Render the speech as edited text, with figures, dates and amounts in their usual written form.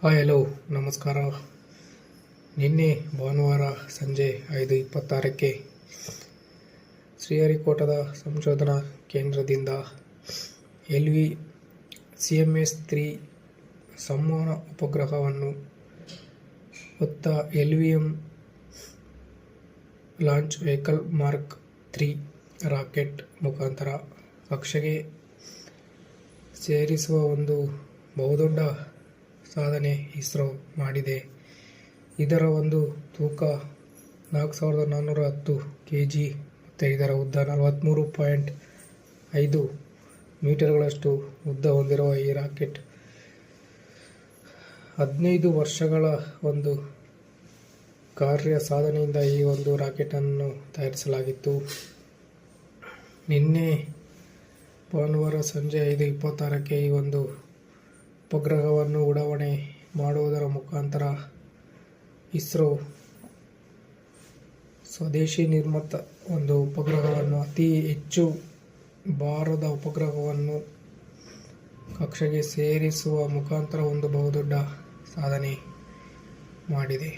Hello ನಮಸ್ಕಾರ. ನಿನ್ನೆ ಭಾನುವಾರ ಸಂಜೆ 5:26ಕ್ಕೆ ಶ್ರೀಹರಿಕೋಟದ ಸಂಶೋಧನಾ ಕೇಂದ್ರದಿಂದ LV CMS-3 ಸಂವಹನ ಉಪಗ್ರಹವನ್ನು ಹೊತ್ತ LVM launch vehicle mark 3 rocket ಮುಖಾಂತರ ಕಕ್ಷೆಗೆ ಸೇರಿಸುವ ಒಂದು ಬಹುದೊಡ್ಡ ಸಾಧನೆ ಇಸ್ರೋ ಮಾಡಿದೆ. ಇದರ ಒಂದು ತೂಕ 4410 kg ಮತ್ತು ಇದರ ಉದ್ದ 43.5 ಮೀಟರ್ಗಳಷ್ಟು ಉದ್ದ ಹೊಂದಿರುವ ಈ ರಾಕೆಟ್ 15 ವರ್ಷಗಳ ಒಂದು ಕಾರ್ಯ ಸಾಧನೆಯಿಂದ ಈ ಒಂದು ರಾಕೆಟನ್ನು ತಯಾರಿಸಲಾಗಿತ್ತು. ನಿನ್ನೆ ಭಾನುವಾರ ಸಂಜೆ 5:26ಕ್ಕೆ ಈ ಒಂದು ಉಪಗ್ರಹವನ್ನು ಉಡಾವಣೆ ಮಾಡುವುದರ ಮುಖಾಂತರ ಇಸ್ರೋ ಸ್ವದೇಶಿ ನಿರ್ಮಿತ ಒಂದು ಉಪಗ್ರಹವನ್ನು, ಅತಿ ಹೆಚ್ಚು ಭಾರದ ಉಪಗ್ರಹವನ್ನು ಕಕ್ಷೆಗೆ ಸೇರಿಸುವ ಮುಖಾಂತರ ಒಂದು ಬಹುದೊಡ್ಡ ಸಾಧನೆ ಮಾಡಿದೆ.